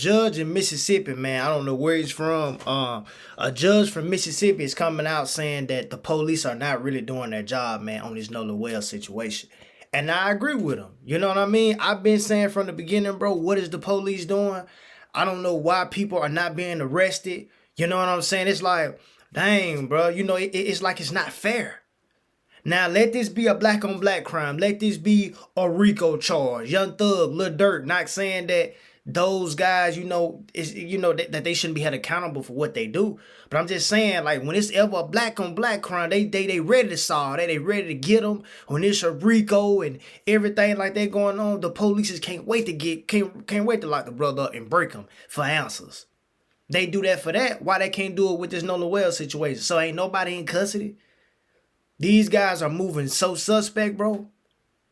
Judge in Mississippi, man, I don't know where he's from. A judge from Mississippi is coming out saying that the police are not really doing their job, man, on this Nolan Wells situation. And I agree with him. You know what I mean? I've been saying from the beginning, bro, what is the police doing? I don't know why people are not being arrested. You know what I'm saying? It's like, dang, bro, it's like it's not fair. Now, let this be a black on black crime. Let this be a RICO charge. Young Thug, Lil Durk, not saying that those guys, that they shouldn't be held accountable for what they do. But I'm just saying, like, when it's ever a black on black crime, they ready to solve that. They ready to get them. When it's a RICO and everything like that going on, the police just can't wait to lock the brother up and break him for answers. They do that for that. Why they can't do it with this Nolan Wells situation? So ain't nobody in custody. These guys are moving so suspect, bro.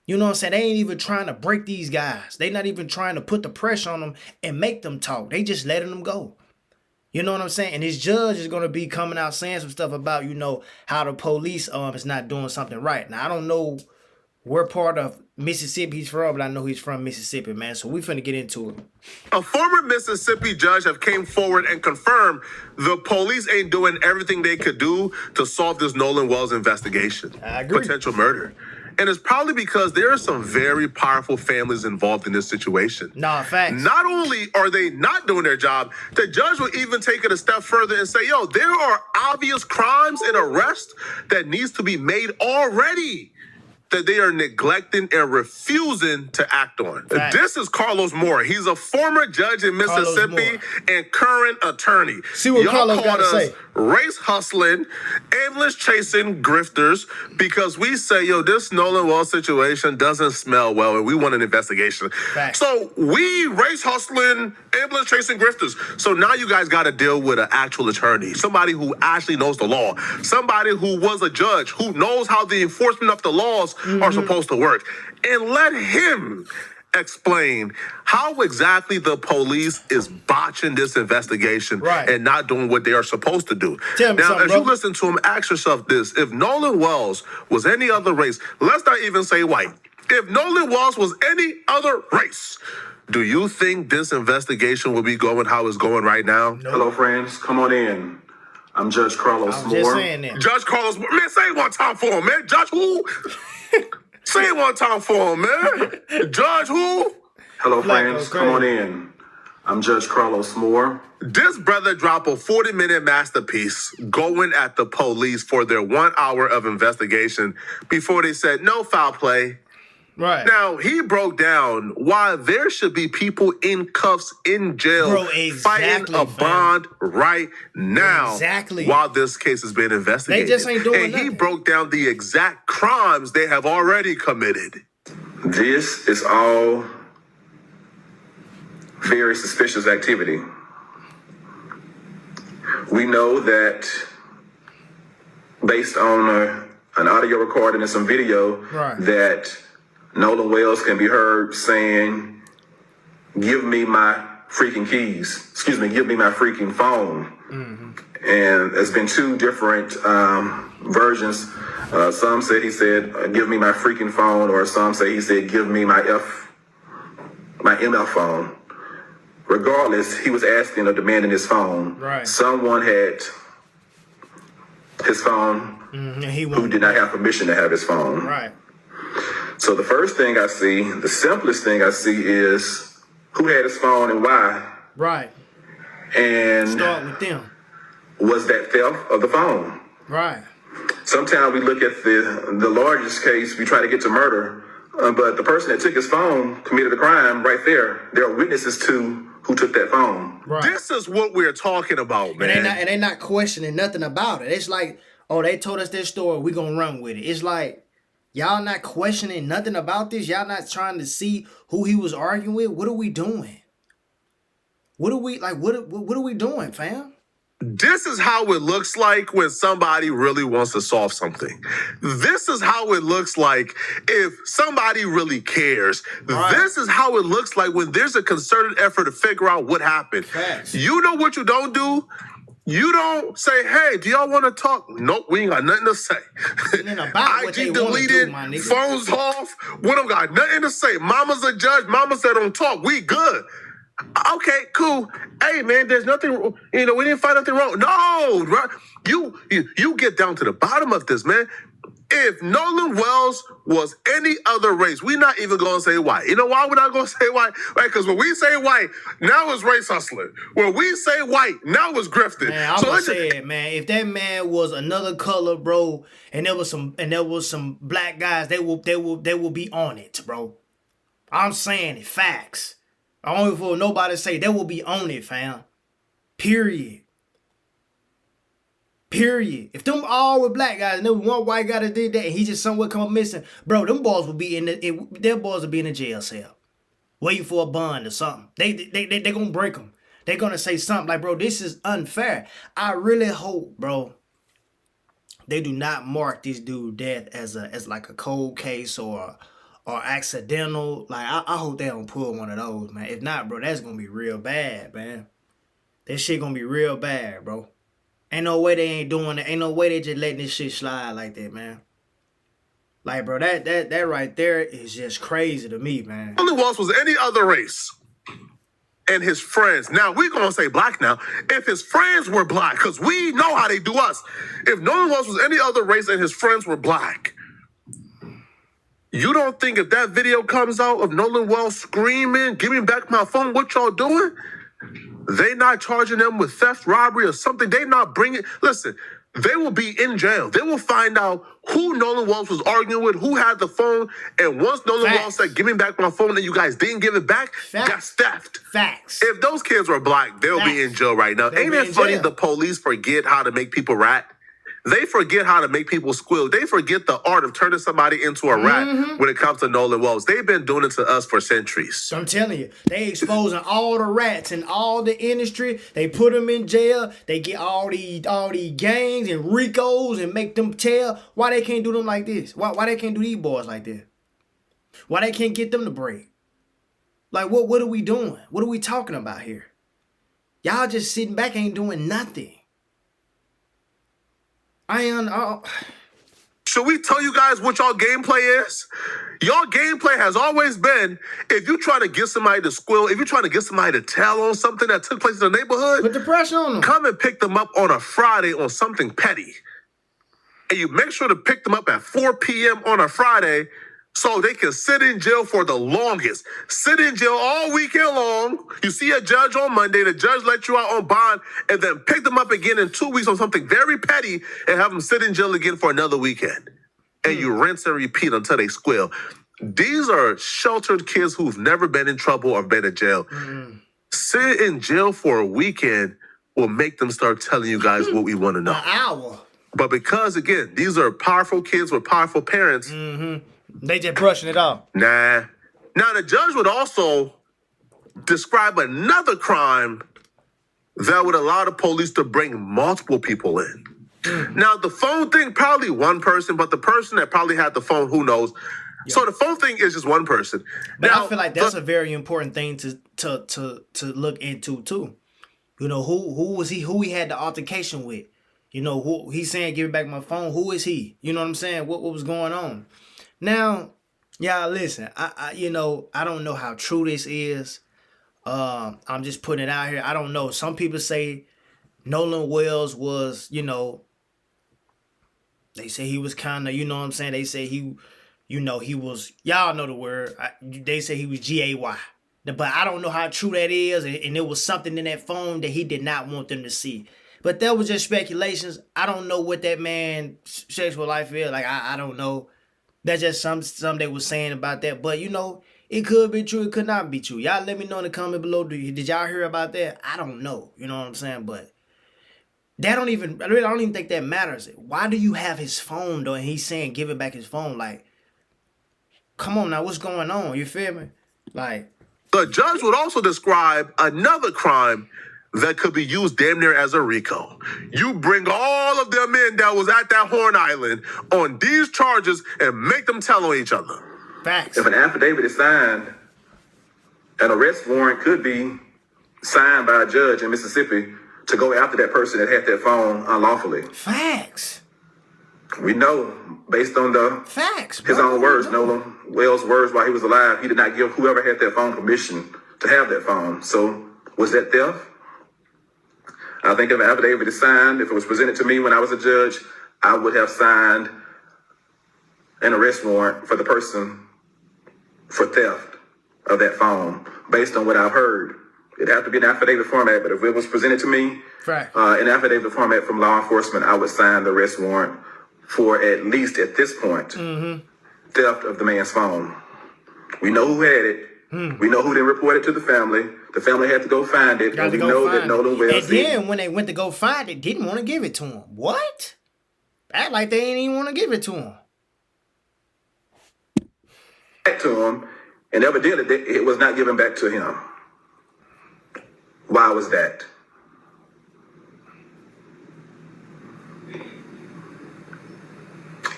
You know what I'm saying? They ain't even trying to break these guys. They not even trying to put the pressure on them and make them talk. They just letting them go. You know what I'm saying? And this judge is going to be coming out saying some stuff about, how the police is not doing something right. Now, I don't know where part of Mississippi he's from, but I know he's from Mississippi, man. So we finna get into it. A former Mississippi judge have came forward and confirmed the police ain't doing everything they could do to solve this Nolan Wells investigation. I agree. Potential murder. And it's probably because there are some very powerful families involved in this situation. Nah, facts. Not only are they not doing their job, the judge will even take it a step further and say, yo, there are obvious crimes and arrests that needs to be made already that they are neglecting and refusing to act on. Right. This is Carlos Moore. He's a former judge in Mississippi and current attorney. See what Carlos got to say. Race hustling, ambulance chasing grifters, because we say, yo, this Nolan Wells situation doesn't smell well and we want an investigation. Facts. So we race hustling, ambulance chasing grifters. So now you guys got to deal with an actual attorney, somebody who actually knows the law, somebody who was a judge, who knows how the enforcement of the laws are supposed to work. And let him explain how exactly the police is botching this investigation and not doing what they are supposed to do. Now, as you listen to him, ask yourself this. If Nolan Wells was any other race, let's not even say white. If Nolan Wells was any other race, do you think this investigation will be going how it's going right now? No. Hello, friends. Come on in. I'm Judge Carlos Moore. Just saying that. Judge Carlos Moore. Man, say it one time for him, man. Judge who? Say it one time for him, man. Judge who? Hello, friends. Come on in. I'm Judge Carlos Moore. This brother dropped a 40-minute masterpiece going at the police for their 1 hour of investigation before they said no foul play. Right. Now, he broke down why there should be people in cuffs in jail fighting a bond right now while this case is being investigated. They just ain't doing nothing. He broke down the exact crimes they have already committed. This is all very suspicious activity. We know that based on an audio recording and some video that Nolan Wells can be heard saying, give me my freaking keys. Excuse me, give me my freaking phone. And there's been two different versions. Some said he said, give me my freaking phone, or some say he said, give me my ML phone. Regardless, he was asking or demanding his phone. Someone had his phone who did not have permission to have his phone. So the first thing I see, the simplest thing I see is who had his phone and why. And start with them. Was that theft of the phone? Sometimes we look at the largest case, we try to get to murder, but the person that took his phone committed a crime right there. There are witnesses to who took that phone. This is what we're talking about, man. And they're not questioning nothing about it. It's like, oh, they told us this story, we're going to run with it. It's like, y'all not questioning nothing about this? Y'all not trying to see who he was arguing with? What are we doing? What are we doing, fam? This is how it looks like when somebody really wants to solve something. This is how it looks like if somebody really cares. This is how it looks like when there's a concerted effort to figure out what happened. You know what you don't do? You don't say, hey, do y'all want to talk? Nope, we ain't got nothing to say. IG deleted, phones off. We don't got nothing to say. Mama's a judge. Mama said don't talk. We good. Okay, cool. Hey, man, there's nothing, we didn't find nothing wrong. No, right? You get down to the bottom of this, man. If Nolan Wells was any other race, we're not even going to say white. You know why we're not going to say white? Right? Because when we say white, now it's race hustling. When we say white, now it's grifting. Man, I'm gonna say it, man. If that man was another color, bro, and there was some black guys, they will be on it, bro. I'm saying it, facts. I don't even for nobody to say they will be on it, fam. Period. If them all were black guys and there was one white guy that did that and he just somewhere come up missing, bro, them boys would be their boys would be in a jail cell, waiting for a bond or something. They gonna break them. They gonna say something like, bro, this is unfair. I really hope, bro, they do not mark this dude death as like a cold case or accidental. Like I hope they don't pull one of those, man. If not, bro, that's gonna be real bad, man. That shit gonna be real bad, bro. Ain't no way they ain't doing it. Ain't no way they just letting this shit slide like that, man. Like, bro, that right there is just crazy to me, man. Nolan Wells was any other race and his friends. Now, we're going to say black now. If his friends were black, because we know how they do us. If Nolan Wells was any other race and his friends were black, you don't think if that video comes out of Nolan Wells screaming, give me back my phone, what y'all doing? They not charging them with theft, robbery, or something. They not bringing. Listen, they will be in jail. They will find out who Nolan Wells was arguing with, who had the phone, and once Nolan Wells said, "Give me back my phone," and you guys didn't give it back, that's theft. Facts. If those kids were black, they'll be in jail right now. Ain't it funny? The police forget how to make people rat. They forget how to make people squeal. They forget the art of turning somebody into a rat when it comes to Nolan Wells. They've been doing it to us for centuries. I'm telling you, they exposing all the rats in all the industry. They put them in jail. They get all these gangs and Ricos and make them tell why they can't do them like this. Why they can't do these boys like this? Why they can't get them to break? Like, what are we doing? What are we talking about here? Y'all just sitting back ain't doing nothing. Should we tell you guys what y'all gameplay is? Your gameplay has always been, if you try to get somebody to squeal, if you're trying to get somebody to tell on something that took place in the neighborhood, put the pressure on them. Come and pick them up on a Friday on something petty. And you make sure to pick them up at 4 p.m. on a Friday so they can sit in jail for the longest. Sit in jail all weekend long. You see a judge on Monday, the judge let you out on bond, and then pick them up again in 2 weeks on something very petty and have them sit in jail again for another weekend. And you rinse and repeat until they squeal. These are sheltered kids who've never been in trouble or been in jail. Sit in jail for a weekend will make them start telling you guys what we want to know. An hour. But because, again, these are powerful kids with powerful parents. They just brushing it off. Nah. Now, the judge would also describe another crime that would allow the police to bring multiple people in. Now, the phone thing, probably one person, but the person that probably had the phone, who knows? Yeah. So the phone thing is just one person. But now, I feel like that's a very important thing to look into too. You know, who was he? Who he had the altercation with? You know, who he's saying, "Give me back my phone." Who is he? You know what I'm saying? What was going on? Now, y'all listen. I don't know how true this is. I'm just putting it out here. I don't know. Some people say Nolan Wells was, they say he was kind of, you know what I'm saying? They say he was, y'all know the word. They say he was GAY. But I don't know how true that is. And there was something in that phone that he did not want them to see. But that was just speculations. I don't know what that man's sexual life is. Like, I don't know. That's just some they was saying about that. But, it could be true. It could not be true. Y'all let me know in the comment below. Did y'all hear about that? I don't know. You know what I'm saying? But I don't even think that matters. Why do you have his phone, though, and he's saying give it back his phone? Like, come on now, what's going on? You feel me? Like, the judge would also describe another crime that could be used damn near as a RICO. You bring all of them in that was at that Horn Island on these charges and make them tell on each other. Facts. If an affidavit is signed, an arrest warrant could be signed by a judge in Mississippi to go after that person that had that phone unlawfully. Facts. We know, based on facts, his own words, Nolan Wells' words while he was alive, he did not give whoever had that phone permission to have that phone. So was that theft? I think if an affidavit is signed, if it was presented to me when I was a judge, I would have signed an arrest warrant for the person for theft of that phone based on what I've heard. It'd have to be an affidavit format, but if it was presented to me in affidavit format from law enforcement, I would sign the arrest warrant for, at least at this point, theft of the man's phone. We know who had it. We know who didn't report it to the family. The family had to go find it. And we know that Nolan Wells. And then when they went to go find it, didn't want to give it to him. What? Act like they ain't even want to give it to him. Back to him, and evidently it was not given back to him. Why was that?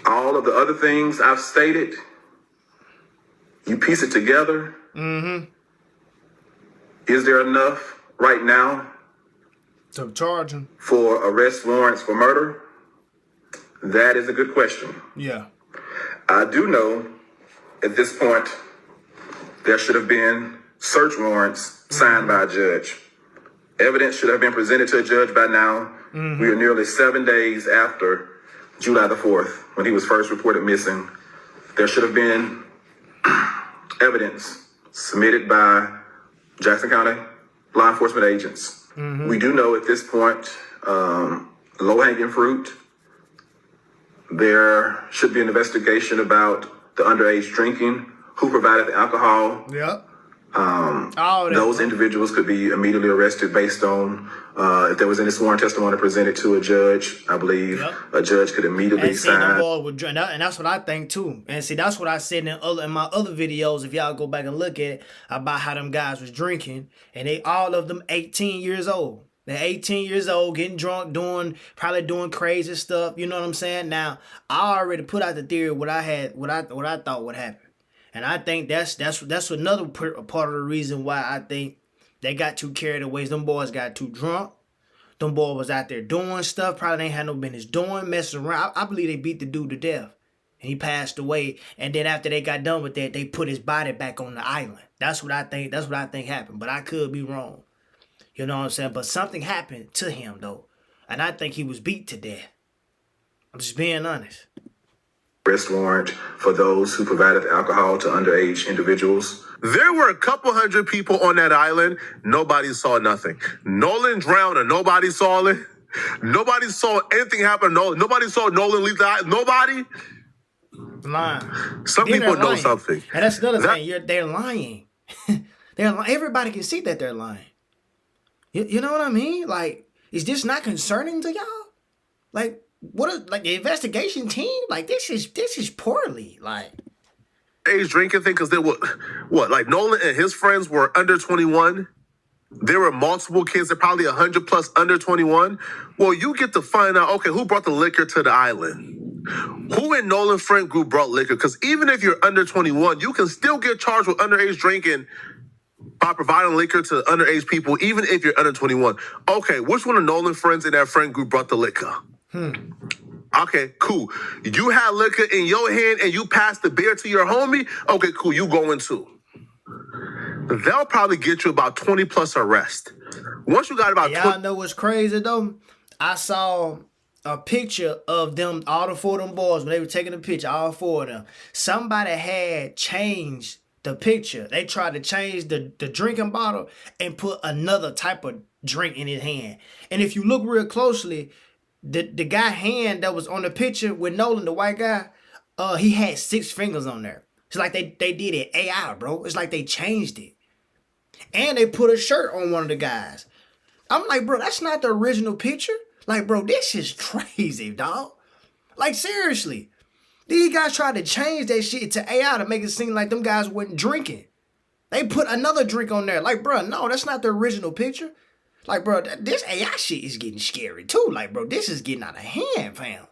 All of the other things I've stated, you piece it together. Is there enough right now to charge him for arrest warrants for murder? That is a good question. Yeah. I do know at this point there should have been search warrants signed by a judge. Evidence should have been presented to a judge by now. We are nearly 7 days after July the 4th, when he was first reported missing. There should have been evidence submitted by Jackson County law enforcement agents. We do know at this point, low-hanging fruit. There should be an investigation about the underage drinking, who provided the alcohol. Yep. Those individuals could be immediately arrested based on if there was any sworn testimony presented to a judge. I believe a judge could immediately sign. And that's what I think too. And see, that's what I said in my other videos. If y'all go back and look at it, about how them guys was drinking, and they all of them 18 years old. They're 18 years old, getting drunk, probably doing crazy stuff. You know what I'm saying? Now, I already put out the theory what I thought would happen. And I think that's another part of the reason why I think they got too carried away. Them boys got too drunk. Them boys was out there doing stuff probably ain't had no business doing, messing around. I believe they beat the dude to death. And he passed away. And then after they got done with that, they put his body back on the island. That's what I think happened. But I could be wrong. You know what I'm saying? But something happened to him, though. And I think he was beat to death. I'm just being honest. Arrest warrant for those who provided alcohol to underage individuals. There were a couple hundred people on that island. Nobody saw nothing. Nolan drowned and nobody saw it. Nobody saw anything happen. Nobody saw Nolan leave the island. Nobody. Lying. Some people know something. And that's another thing. They're lying. Everybody can see that they're lying. You know what I mean? Like, is this not concerning to y'all? Like, the investigation team? Like, this is poorly. Like, age drinking thing, because there were like Nolan and his friends were under 21. There were multiple kids, that probably 100 plus under 21. Well, you get to find out, okay, who brought the liquor to the island? Who in Nolan's friend group brought liquor? Because even if you're under 21, you can still get charged with underage drinking by providing liquor to underage people, even if you're under 21. Okay, which one of Nolan's friends in that friend group brought the liquor? Okay, cool. You had liquor in your hand and you passed the beer to your homie? Okay, cool, you going too. They'll probably get you about 20 plus arrest. Once you got about y'all know what's crazy though? I saw a picture of them, all the four of them boys, when they were taking the picture, all four of them. Somebody had changed the picture. They tried to change the drinking bottle and put another type of drink in his hand. And if you look real closely, the guy hand that was on the picture with Nolan, the white guy, he had 6 fingers on there. It's like they did it AI, bro. It's like they changed it. And they put a shirt on one of the guys. I'm like, bro, that's not the original picture. Like, bro, this is crazy, dog. Like, seriously. These guys tried to change that shit to AI to make it seem like them guys wasn't drinking. They put another drink on there. Like, bro, no, that's not the original picture. Like, bro, this AI shit is getting scary, too. Like, bro, this is getting out of hand, fam.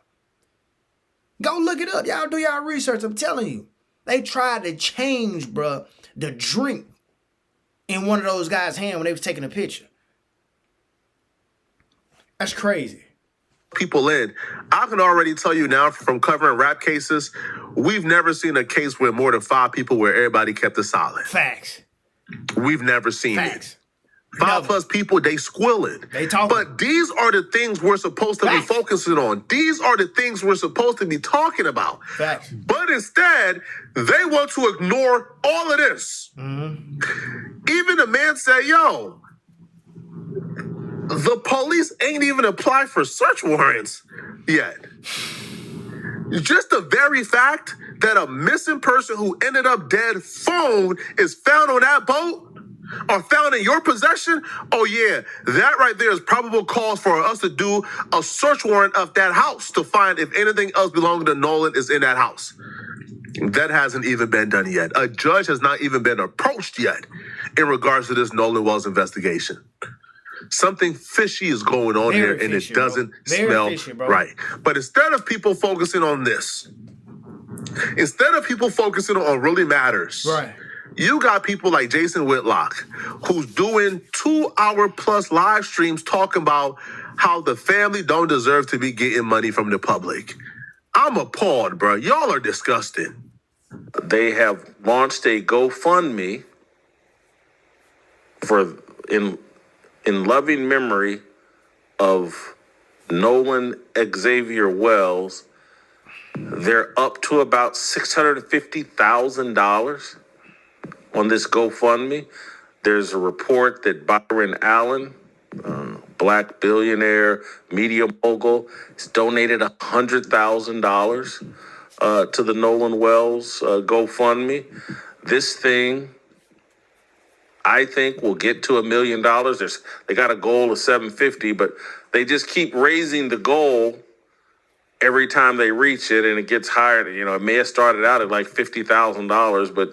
Go look it up. Y'all do y'all research. I'm telling you. They tried to change, bro, the drink in one of those guys' hand when they was taking a picture. That's crazy. People in. I can already tell you now from covering rap cases, we've never seen a case where more than 5 people where everybody kept it silent. Facts. We've never seen Facts. it. 5+ people, they squilling. They talking. But these are the things we're supposed to be focusing on. These are the things we're supposed to be talking about. Facts. But instead, they want to ignore all of this. Even the man said, yo, the police ain't even applied for search warrants yet. Just the very fact that a missing person who ended up dead phone is found on that boat or found in your possession, oh yeah, that right there is probable cause for us to do a search warrant of that house to find if anything else belonging to Nolan is in that house. That hasn't even been done yet. A judge has not even been approached yet in regards to this Nolan Wells investigation. Something fishy is going on here, and it doesn't smell right. But instead of people focusing on this, instead of people focusing on what really matters, right, you got people like Jason Whitlock, who's doing 2-hour+ live streams talking about how the family don't deserve to be getting money from the public. I'm appalled, bro. Y'all are disgusting. They have launched a GoFundMe for in loving memory of Nolan Xavier Wells. They're up to about $650,000 on this GoFundMe. There's a report that Byron Allen, black billionaire, media mogul, has donated $100,000 to the Nolan Wells GoFundMe. This thing, I think, will get to $1 million. They got a goal of 750, but they just keep raising the goal every time they reach it, and it gets higher. You know, it may have started out at like $50,000, but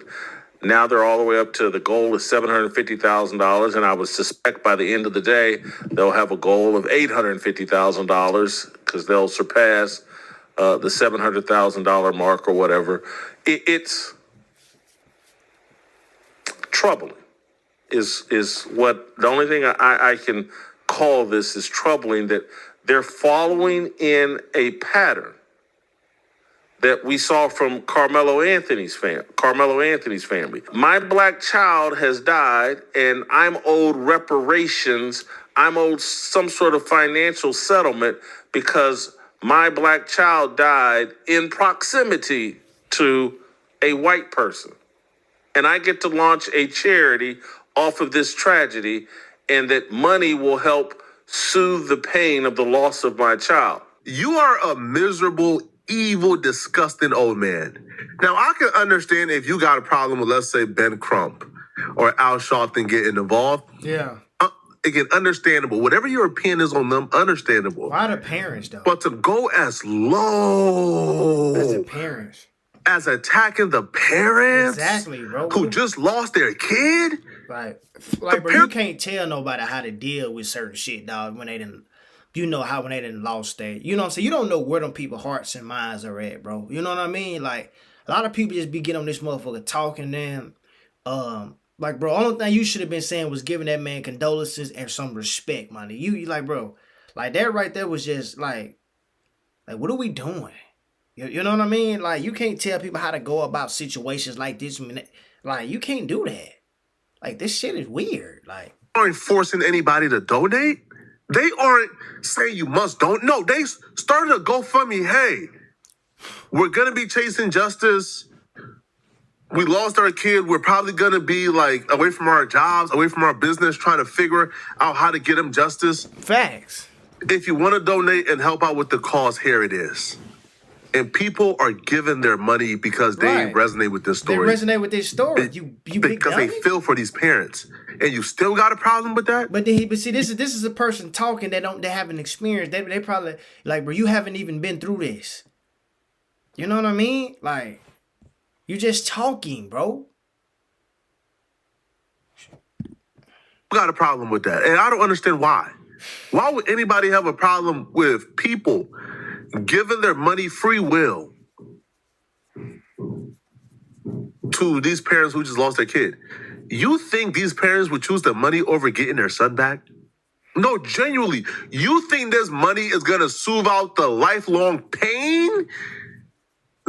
now they're all the way up to the goal is $750,000, and I would suspect by the end of the day they'll have a goal of $850,000 because they'll surpass the $700,000 mark or whatever. It's troubling. Is what the only thing I can call this is troubling, that they're following in a pattern that we saw from Carmelo Anthony's family. My black child has died, and I'm owed reparations. I'm owed some sort of financial settlement because my black child died in proximity to a white person. And I get to launch a charity off of this tragedy, and that money will help soothe the pain of the loss of my child. You are a miserable, evil, disgusting old man. Now, I can understand if you got a problem with, let's say, Ben Crump or Al Sharpton getting involved. Yeah. Again, understandable. Whatever your opinion is on them, understandable. Why the parents, though? But to go as low as the parents, as attacking the parents, exactly, bro, who just lost their kid. Like bro, you can't tell nobody how to deal with certain shit, dog, when they didn't, when they didn't lost their, you know what I'm saying? You don't know where them people's hearts and minds are at, bro. You know what I mean? Like, a lot of people just be getting on this motherfucker talking them. Like, bro, only thing you should have been saying was giving that man condolences and some respect, man. You like, bro, like, that right there was just, like, what are we doing? You know what I mean? Like, you can't tell people how to go about situations like this. Like, you can't do that. Like, this shit is weird. Like, aren't forcing anybody to donate. They aren't saying you must don't. No, they started a GoFundMe. Hey, we're gonna be chasing justice. We lost our kid. We're probably gonna be like away from our jobs, away from our business, trying to figure out how to get him justice. Facts. If you want to donate and help out with the cause, here it is. And people are giving their money because they resonate with this story. They resonate with this story. Because they feel for these parents, and you still got a problem with that. But see, this is a person talking they haven't experienced. They probably like, bro, you haven't even been through this. You know what I mean? Like, you just talking, bro. Got a problem with that, and I don't understand why. Why would anybody have a problem with people giving their money free will to these parents who just lost their kid? You think these parents would choose the money over getting their son back? No, genuinely. You think this money is going to soothe out the lifelong pain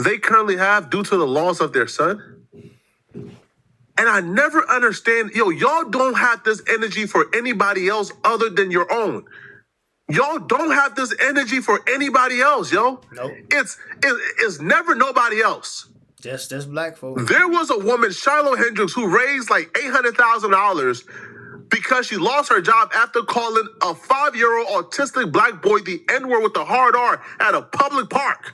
they currently have due to the loss of their son? And I never understand, y'all don't have this energy for anybody else other than your own. Y'all don't have this energy for anybody else, yo. Nope. It's never nobody else. Just black folks. There was a woman, Shiloh Hendricks, who raised like $800,000 because she lost her job after calling a 5-year-old autistic black boy the N-word with the hard R at a public park.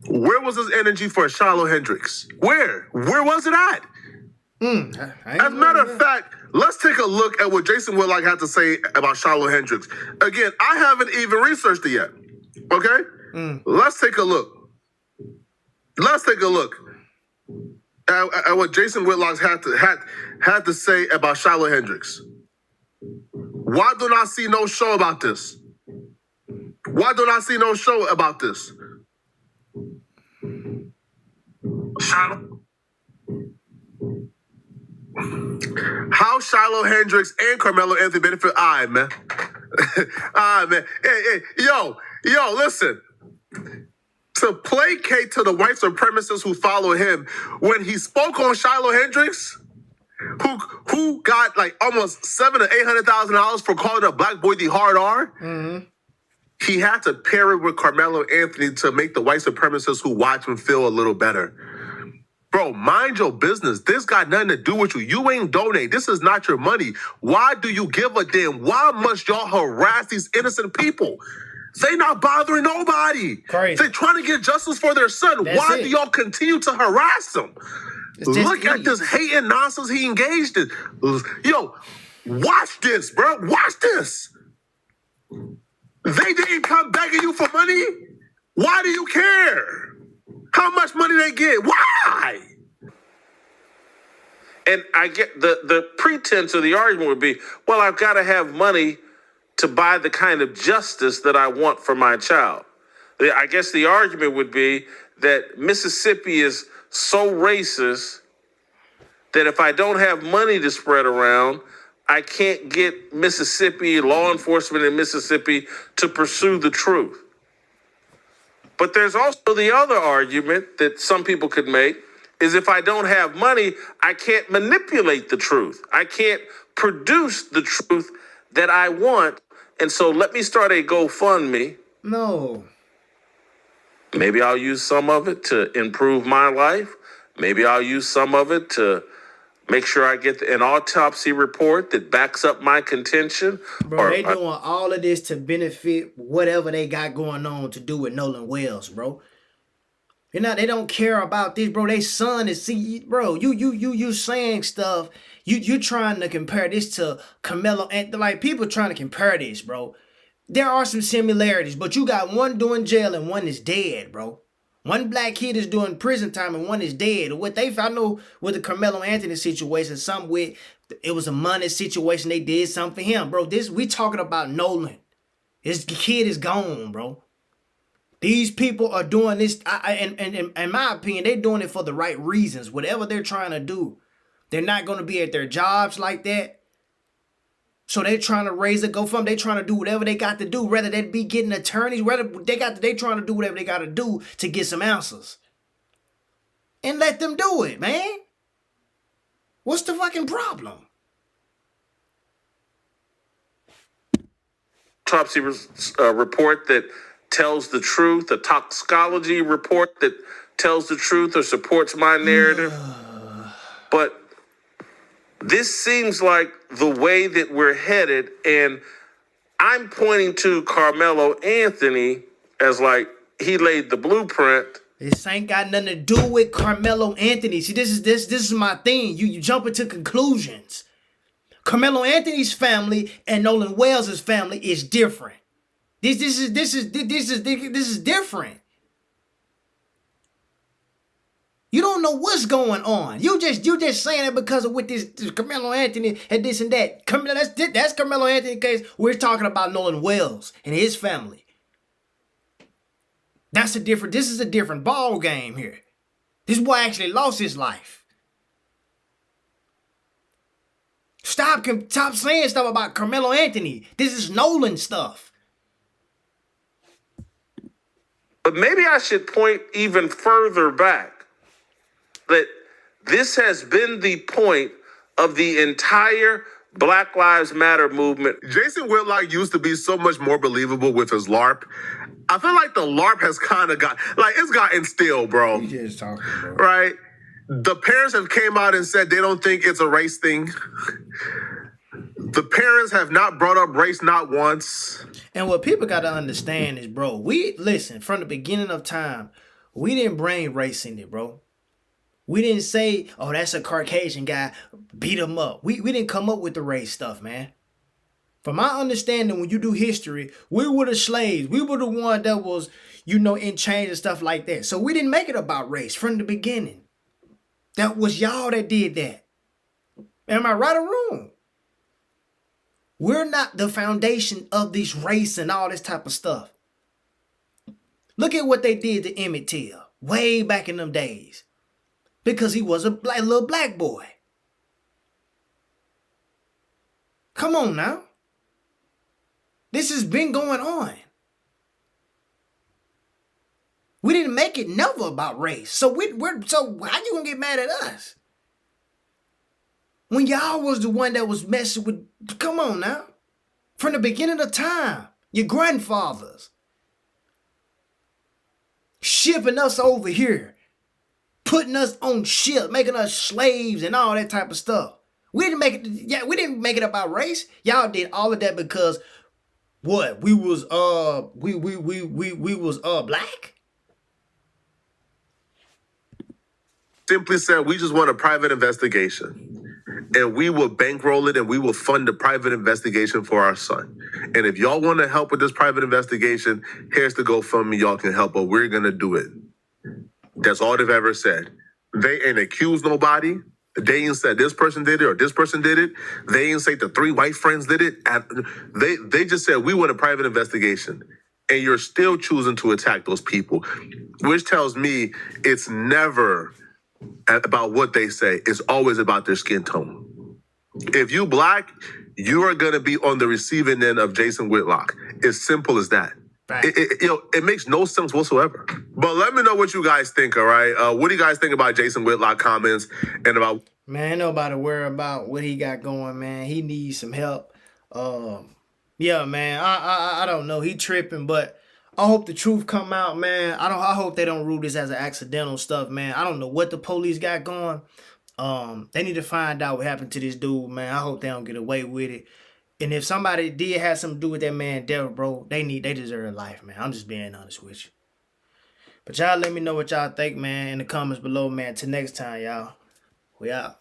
Where was this energy for Shiloh Hendricks? Where was it at? As a matter of fact, let's take a look at what Jason Whitlock had to say about Shiloh Hendricks. Again, I haven't even researched it yet. Okay? Let's take a look. Let's take a look at what Jason Whitlock had to say about Shiloh Hendricks. Why don't I see no show about this? Why don't I see no show about this? Shiloh. How Shiloh Hendricks and Carmelo Anthony benefit? All right, man. All right, man. Hey, yo, listen. To placate to the white supremacists who follow him, when he spoke on Shiloh Hendricks, who got like almost $700,000 to $800,000 for calling a black boy the hard R, he had to pair it with Carmelo Anthony to make the white supremacists who watch him feel a little better. Bro, mind your business. This got nothing to do with you. You ain't donate. This is not your money. Why do you give a damn? Why must y'all harass these innocent people? They not bothering nobody. Crazy. They're trying to get justice for their son. Why do y'all continue to harass them? Look at this hating nonsense he engaged in. Yo, watch this, bro. Watch this. They didn't come begging you for money. Why do you care? How much money they get? Why? And I get the pretense of the argument would be, well, I've got to have money to buy the kind of justice that I want for my child. I guess the argument would be that Mississippi is so racist that if I don't have money to spread around, I can't get Mississippi, law enforcement in Mississippi, to pursue the truth. But there's also the other argument that some people could make is if I don't have money, I can't manipulate the truth. I can't produce the truth that I want. And so let me start a GoFundMe. No. Maybe I'll use some of it to improve my life. Maybe I'll use some of it to make sure I get an autopsy report that backs up my contention. Bro, they doing all of this to benefit whatever they got going on to do with Nolan Wells, bro. They don't care about this, bro. They son is bro. You saying stuff. You trying to compare this to Carmelo and like people trying to compare this, bro. There are some similarities, but you got one doing jail and one is dead, bro. One black kid is doing prison time and one is dead. What they found, I know with the Carmelo Anthony situation, it was a money situation. They did something for him, bro. We talking about Nolan. This kid is gone, bro. These people are doing this, and in my opinion, they're doing it for the right reasons. Whatever they're trying to do, they're not going to be at their jobs like that. So they're trying to raise a GoFundMe. They're trying to do whatever they got to do. Whether they be getting attorneys, whether they trying to do whatever they got to do to get some answers. And let them do it, man. What's the fucking problem? Autopsy report that tells the truth, a toxicology report that tells the truth or supports my narrative. But this seems like the way that we're headed, and I'm pointing to Carmelo Anthony as like he laid the blueprint. This ain't got nothing to do with Carmelo Anthony. See, this is my thing. You jump into conclusions. Carmelo Anthony's family and Nolan Wells' family is different. This is different. You don't know what's going on. You just saying it because of what this Carmelo Anthony and this and that. That's Carmelo Anthony case. We're talking about Nolan Wells and his family. This is a different ball game here. This boy actually lost his life. Stop saying stuff about Carmelo Anthony. This is Nolan stuff. But maybe I should point even further back. That This has been the point of the entire Black Lives Matter movement. Jason Whitlock used to be so much more believable with his LARP. I feel like the LARP has kind of it's gotten stale, bro. You just talking, bro. Right? The parents have came out and said they don't think it's a race thing. The parents have not brought up race not once. And what people got to understand is, bro, listen, from the beginning of time, we didn't bring race in it, bro. We didn't say, oh, that's a Caucasian guy, beat him up. We didn't come up with the race stuff, man. From my understanding, when you do history, we were the slaves. We were the one that was, in chains and stuff like that. So we didn't make it about race from the beginning. That was y'all that did that. Am I right or wrong? We're not the foundation of this race and all this type of stuff. Look at what they did to Emmett Till way back in them days. Because he was a little black boy. Come on now. This has been going on. We didn't make it never about race. So how you gonna get mad at us? When y'all was the one that was messing with, come on now. From the beginning of time, your grandfathers shipping us over here, putting us on ships, making us slaves and all that type of stuff. We didn't make it about race. Y'all did all of that because what? We was black? Simply said, we just want a private investigation. And we will bankroll it and we will fund the private investigation for our son. And if y'all want to help with this private investigation, here's the GoFundMe. Y'all can help, but we're going to do it. That's all they've ever said. They ain't accused nobody. They ain't said this person did it or this person did it. They ain't say the 3 white friends did it. They just said, we want a private investigation. And you're still choosing to attack those people, which tells me it's never about what they say. It's always about their skin tone. If you black, you are going to be on the receiving end of Jason Whitlock. It's simple as that. Right. It makes no sense whatsoever. But let me know what you guys think, all right? What do you guys think about Jason Whitlock comments and about... Man, nobody worry about what he got going, man. He needs some help. Yeah, man, I don't know. He tripping, but I hope the truth come out, man. I hope they don't rule this as an accidental stuff, man. I don't know what the police got going. They need to find out what happened to this dude, man. I hope they don't get away with it. And if somebody did have something to do with that man death, bro, they deserve life, man. I'm just being honest with you. But y'all let me know what y'all think, man, in the comments below, man. Till next time, y'all. We out.